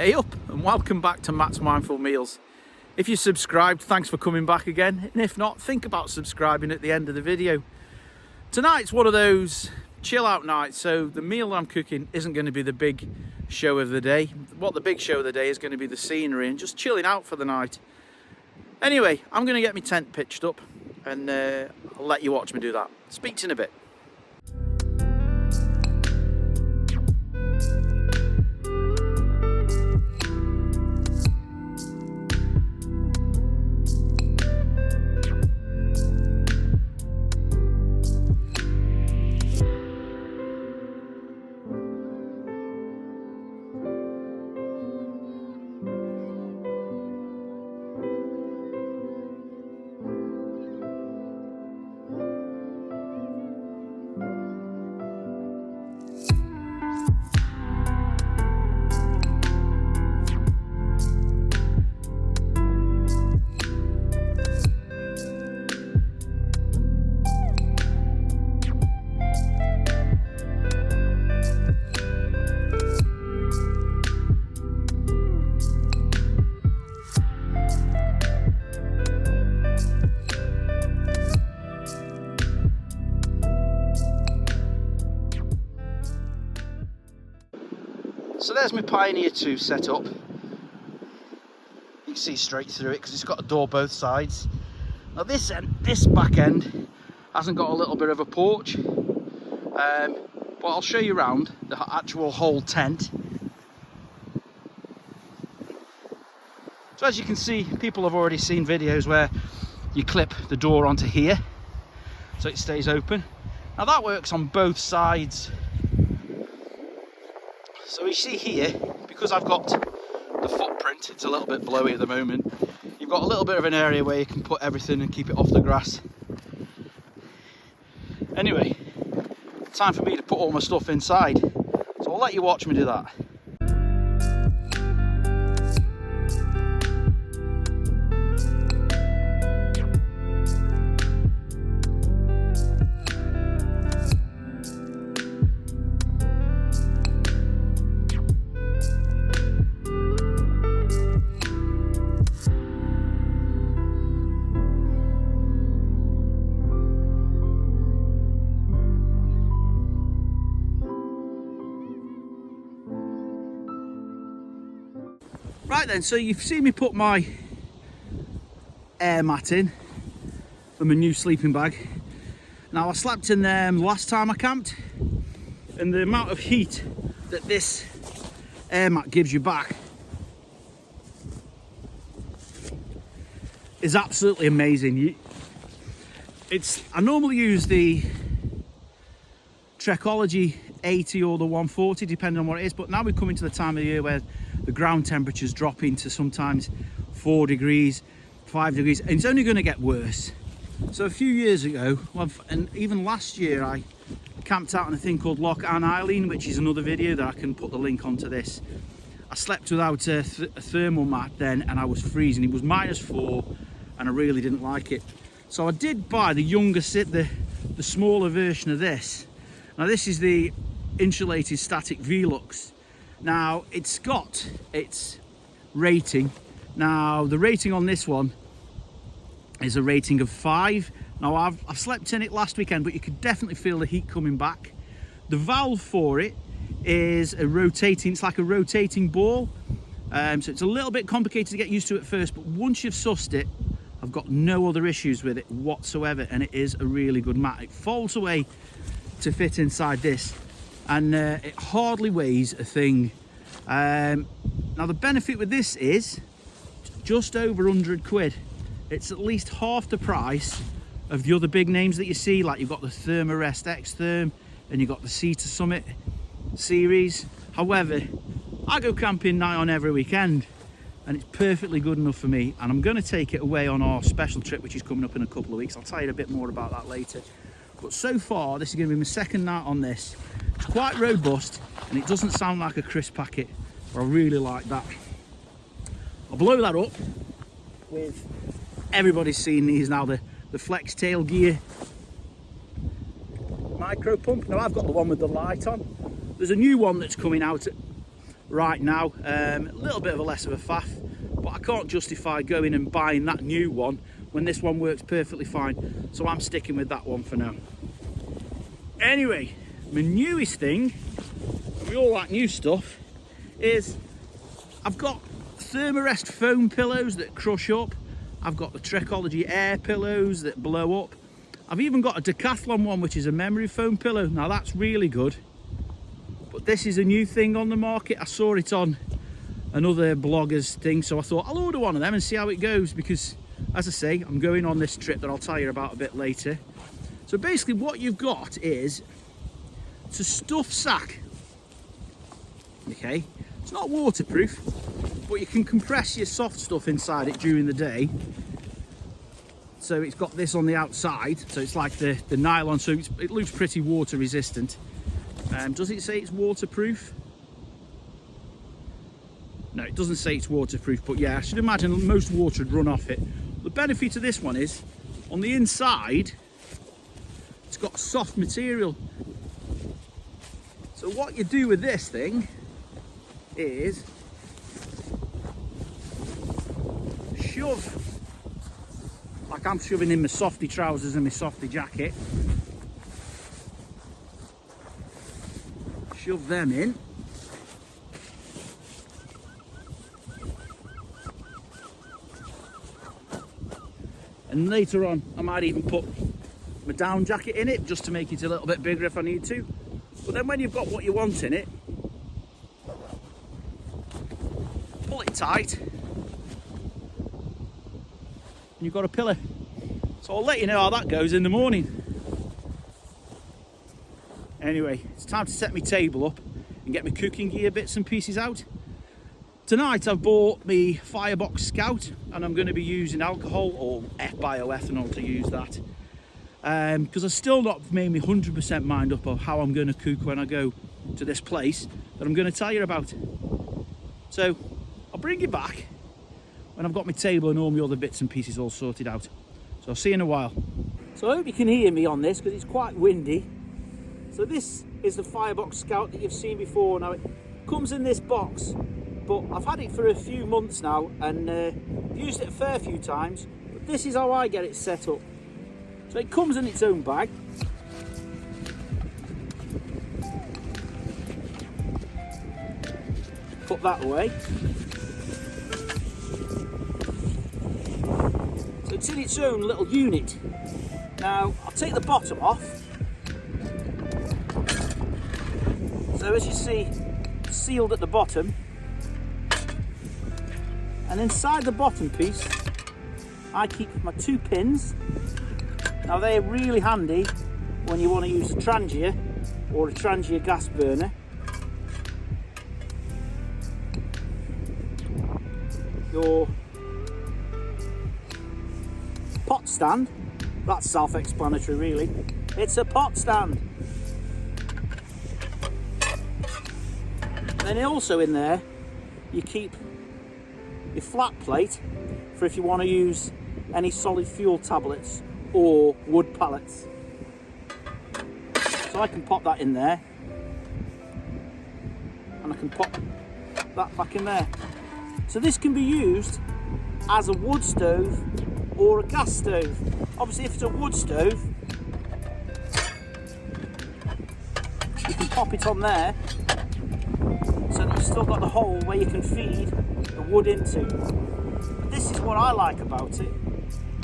Hey up and welcome back to Matt's Mindful Meals. If you subscribed, thanks for coming back again, and if not, think about subscribing at the end of the video. Tonight's one of those chill out nights, so the meal I'm cooking isn't going to be the big show of the day. What the big show of the day is going to be the scenery and just chilling out for the night. Anyway, I'm going to get my tent pitched up and I'll let you watch me do that. Speak to you in a bit. So there's my Pioneer 2 set up. You can see straight through it because it's got a door both sides. Now this back end hasn't got a little bit of a porch, but I'll show you around the actual whole tent. So as you can see, people have already seen videos where you clip the door onto here so it stays open. Now that works on both sides. So you see here, because I've got the footprint, it's a little bit blowy at the moment, you've got a little bit of an area where you can put everything and keep it off the grass. Anyway, time for me to put all my stuff inside, so I'll let you watch me do that. Right then, so you've seen me put my air mat in for my new sleeping bag. Now I slept in them last time I camped, and the amount of heat that this air mat gives you back is absolutely amazing. I normally use the Trekology 80 or the 140 depending on what it is, but now we're coming to the time of year where the ground temperatures drop into sometimes 4 degrees, 5 degrees, and it's only going to get worse. So a few years ago, and even last year, I camped out on a thing called Loch An Eileen, which is another video that I can put the link onto this. I slept without a thermal mat then, and I was freezing. It was -4 and I really didn't like it. So I did buy the younger the smaller version of this. Now this is the insulated static Velux. Now it's got its rating. Now the rating on this one is a rating of 5. Now I've slept in it last weekend, but you could definitely feel the heat coming back. The valve for it is it's like a rotating ball. So it's a little bit complicated to get used to at first, but once you've sussed it, I've got no other issues with it whatsoever, and it is a really good mat. It folds away to fit inside this, and it hardly weighs a thing. Now the benefit with this is just over 100 quid. It's at least half the price of the other big names that you see, like you've got the Therma-rest X-Therm and you've got the Sea to Summit series. However, I go camping nigh on every weekend and it's perfectly good enough for me, and I'm going to take it away on our special trip which is coming up in a couple of weeks. I'll tell you a bit more about that later. But so far, this is going to be my second night on this. It's quite robust and it doesn't sound like a crisp packet, but I really like that. I'll blow that up with, everybody's seen these now, the Flex Tail Gear micro pump. Now I've got the one with the light on. There's a new one that's coming out right now. A little bit of a less of a faff, but I can't justify going and buying that new one when this one works perfectly fine, so I'm sticking with that one for now. Anyway, my newest thing, we all like new stuff, is I've got Therma-rest foam pillows that crush up. I've got the Trekology air pillows that blow up. I've even got a Decathlon one, which is a memory foam pillow. Now that's really good. But this is a new thing on the market. I saw it on another blogger's thing, so I thought I'll order one of them and see how it goes, because, as I say, I'm going on this trip that I'll tell you about a bit later. So basically what you've got is, it's a Stuffsack. Okay, it's not waterproof, but you can compress your soft stuff inside it during the day. So it's got this on the outside, so it's like the nylon, so it looks pretty water resistant. Does it say it's waterproof? No, it doesn't say it's waterproof, but yeah, I should imagine most water would run off it. The benefit of this one is, on the inside, it's got soft material. So what you do with this thing is shove, like I'm shoving in my softy trousers and my softy jacket, shove them in, and later on I might even put my down jacket in it just to make it a little bit bigger if I need to. But then when you've got what you want in it, pull it tight and you've got a pillow. So I'll let you know how that goes in the morning. Anyway, it's time to set my table up and get my cooking gear bits and pieces out. Tonight I've bought my Firebox Scout and I'm going to be using alcohol or bioethanol to use that. Because I've still not made me 100% mind up of how I'm going to cook when I go to this place that I'm going to tell you about. So I'll bring you back when I've got my table and all my other bits and pieces all sorted out. So I'll see you in a while. So I hope you can hear me on this because it's quite windy. So this is the Firebox Scout that you've seen before. Now it comes in this box, but I've had it for a few months now and used it a fair few times. But this is how I get it set up. So it comes in its own bag. Put that away. So it's in its own little unit. Now I'll take the bottom off. So as you see, it's sealed at the bottom. And inside the bottom piece, I keep my 2 pins. Now they're really handy when you want to use a Trangia or a Trangia gas burner. Your pot stand, that's self-explanatory really. It's a pot stand. Then also in there, you keep your flat plate for if you want to use any solid fuel tablets or wood pallets. So I can pop that in there and I can pop that back in there. So this can be used as a wood stove or a gas stove. Obviously if it's a wood stove, you can pop it on there so that you've still got the hole where you can feed the wood into. But this is what I like about it.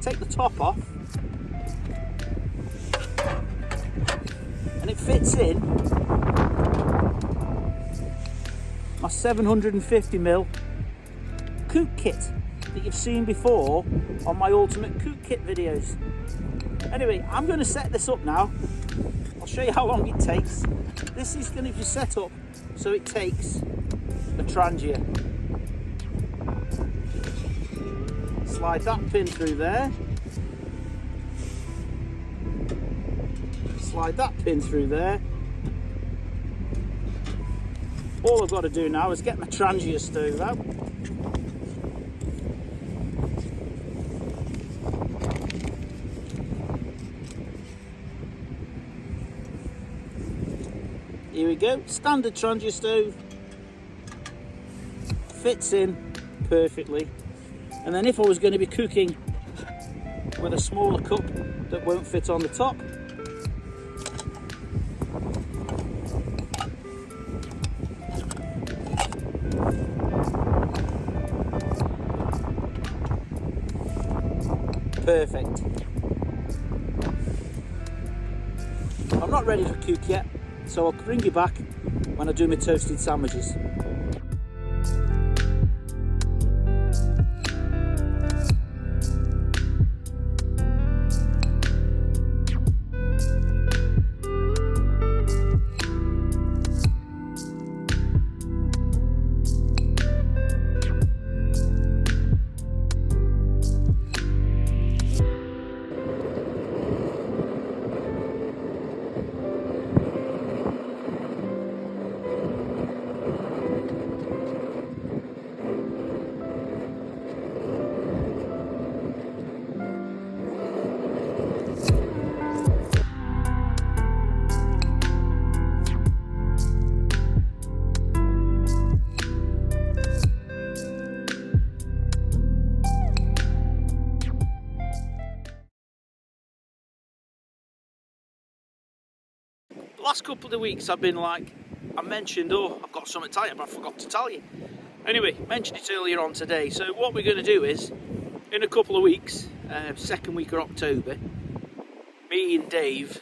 Take the top off and it fits in my 750mm cook kit that you've seen before on my ultimate cook kit videos. Anyway, I'm going to set this up now. I'll show you how long it takes. This is going to be set up so it takes a Trangia. Slide that pin through there. Slide that pin through there. All I've got to do now is get my Trangia stove out. Here we go, standard Trangia stove. fits in perfectly. And then if I was going to be cooking with a smaller cup that won't fit on the top, perfect. I'm not ready for cook yet, so I'll bring you back when I do my toasted sandwiches. The last couple of weeks I've been like, I mentioned, oh, I've got something to tell you, but I forgot to tell you. Anyway, mentioned it earlier on today. So what we're going to do is, in a couple of weeks, second week of October, me and Dave,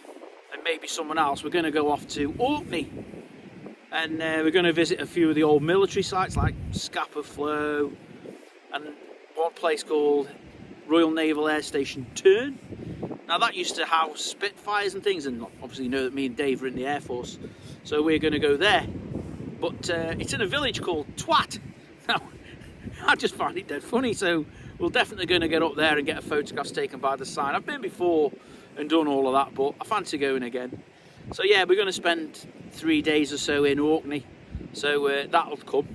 and maybe someone else, we're going to go off to Orkney. And we're going to visit a few of the old military sites like Scapa Flow and one place called Royal Naval Air Station Tern. Now that used to house Spitfires and things, and obviously you know that me and Dave are in the Air Force, so we're going to go there. But it's in a village called Twat. Now, I just find it dead funny, so we're definitely going to get up there and get a photograph taken by the sign. I've been before and done all of that, but I fancy going again. So yeah, we're going to spend 3 days or so in Orkney, so that'll come.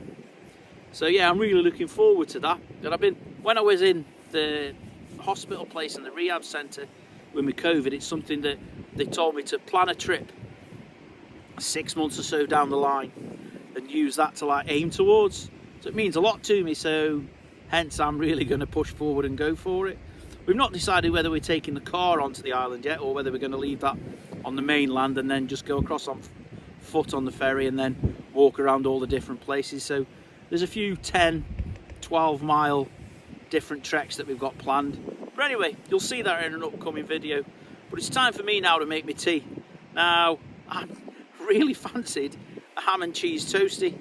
So yeah, I'm really looking forward to that. And when I was in the hospital place and the rehab centre with my COVID, it's something that they told me to plan a trip 6 months or so down the line and use that to like aim towards. So it means a lot to me, so hence I'm really going to push forward and go for it. We've not decided whether we're taking the car onto the island yet or whether we're going to leave that on the mainland and then just go across on foot on the ferry and then walk around all the different places. So there's a few 10, 12 mile different treks that we've got planned. But anyway, you'll see that in an upcoming video. But it's time for me now to make my tea. Now, I really fancied a ham and cheese toastie,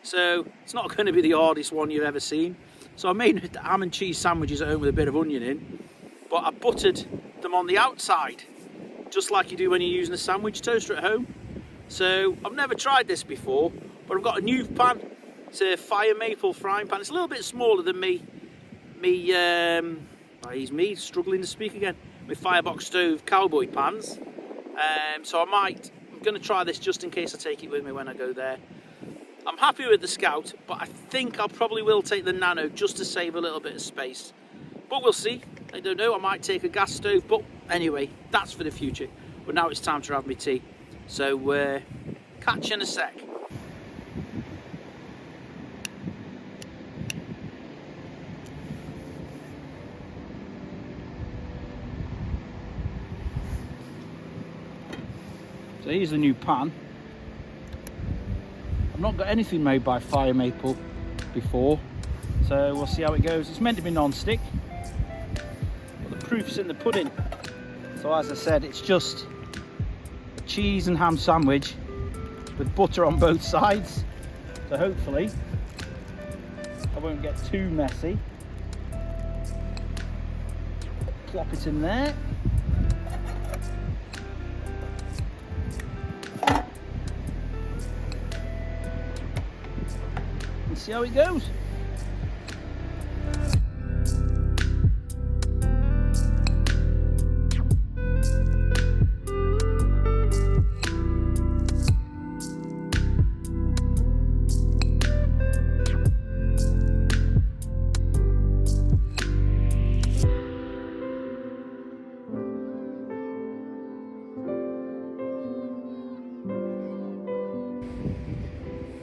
so it's not going to be the hardest one you've ever seen. So I made ham and cheese sandwiches at home with a bit of onion in, but I buttered them on the outside, just like you do when you're using a sandwich toaster at home. So I've never tried this before, but I've got a new pan. It's a fire maple frying pan. It's a little bit smaller than me struggling to speak again, my Firebox stove cowboy pans. So I'm going to try this just in case I take it with me when I go there. I'm happy with the Scout, but I think I probably will take the Nano just to save a little bit of space. But we'll see. I don't know, I might take a gas stove, but anyway, that's for the future. But now it's time to have my tea. So catch you in a sec. So here's the new pan. I've not got anything made by fire maple before, so we'll see how it goes. It's meant to be non-stick, but the proof's in the pudding. So as I said, it's just a cheese and ham sandwich with butter on both sides. So hopefully I won't get too messy. Plop it in there. See how it goes.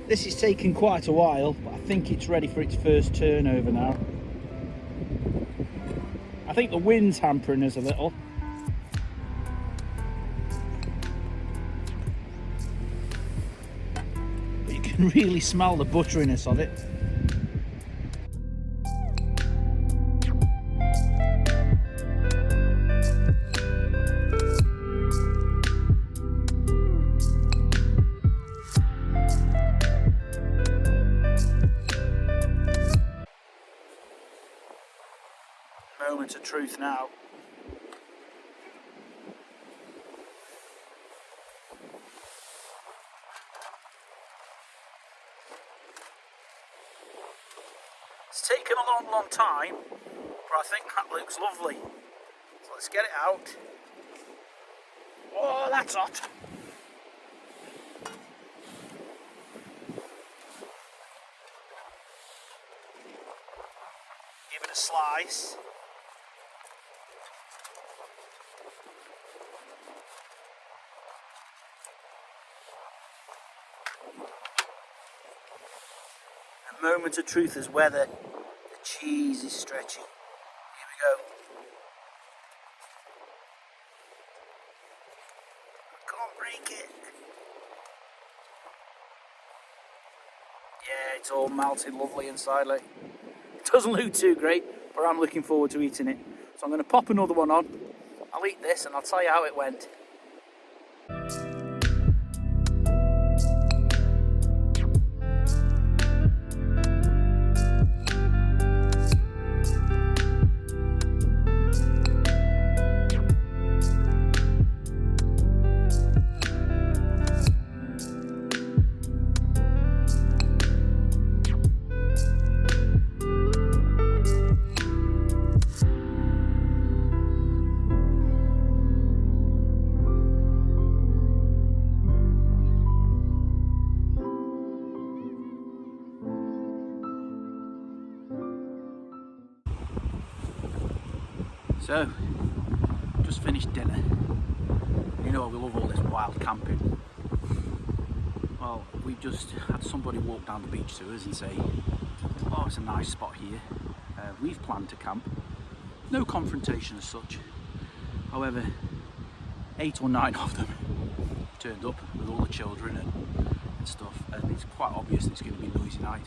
This is taking quite a while, but I think it's ready for its first turnover now. I think the wind's hampering us a little. But you can really smell the butteriness of it. Moment of truth now. It's taken a long time, but I think that looks lovely. So let's get it out. Oh, that's hot. Give it a slice. A moment of truth is whether the cheese is stretchy. Here we go. Can't break it. Yeah, it's all melted lovely inside. Like, it doesn't look too great, but I'm looking forward to eating it. So I'm going to pop another one on. I'll eat this and I'll tell you how it went. So, just finished dinner. You know we love all this wild camping. Well, we just had somebody walk down the beach to us and say, oh, it's a nice spot here. We've planned to camp. No confrontation as such. However, 8 or 9 of them turned up with all the children and stuff, and it's quite obvious it's going to be a noisy night.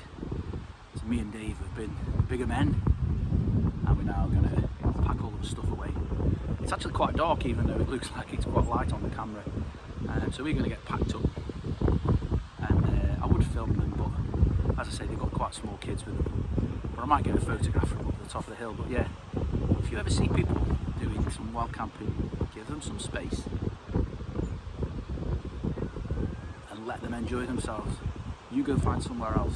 So me and Dave have been bigger men, and we're now going to pack all the stuff away. It's actually quite dark, even though it looks like it's quite light on the camera. So we're going to get packed up, and I would film them, but as I say, they've got quite small kids with them. But I might get a photograph from up the top of the hill. But yeah, if you ever see people doing some wild camping, give them some space and let them enjoy themselves. You go find somewhere else.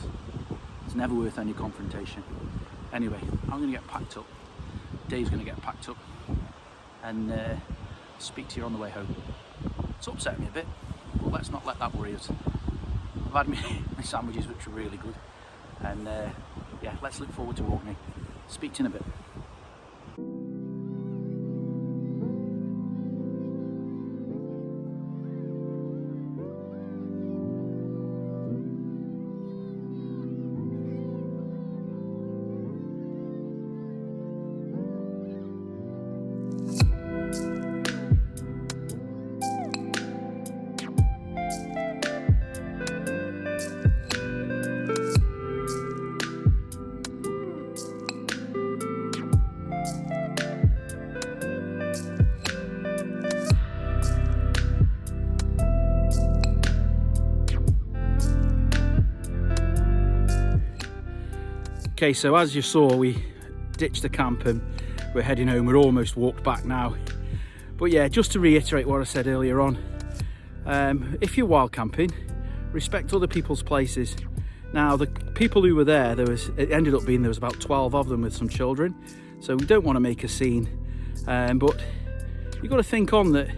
It's never worth any confrontation. Anyway, I'm going to get packed up. Dave's going to get packed up, and speak to you on the way home. It's upset me a bit, but let's not let that worry us. I've had my sandwiches, which are really good, and yeah, let's look forward to Orkney. Speak to you in a bit. Okay, so as you saw, we ditched the camp and we're heading home. We're almost walked back now. But yeah, just to reiterate what I said earlier on, if you're wild camping, respect other people's places. Now, the people who were there, it ended up being there was about 12 of them with some children. So we don't want to make a scene, but you've got to think on that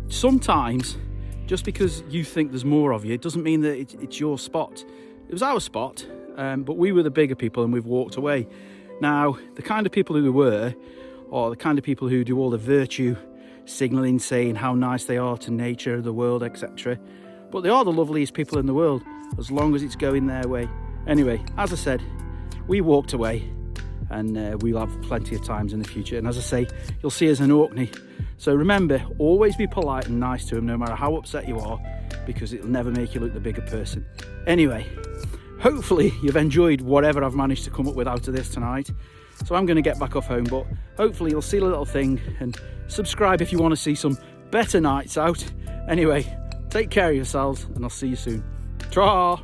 sometimes, just because you think there's more of you, it doesn't mean that it's your spot. It was our spot. But we were the bigger people and we've walked away. Now, the kind of people who we were, or the kind of people who do all the virtue signalling, saying how nice they are to nature, the world, etc., but they are the loveliest people in the world, as long as it's going their way. Anyway, as I said, we walked away, and we'll have plenty of times in the future. And as I say, you'll see us in Orkney. So remember, always be polite and nice to them, no matter how upset you are, because it'll never make you look the bigger person. Anyway, hopefully you've enjoyed whatever I've managed to come up with out of this tonight. So I'm going to get back off home, but hopefully you'll see a little thing, and subscribe if you want to see some better nights out. Anyway, take care of yourselves, and I'll see you soon. Ta-ra!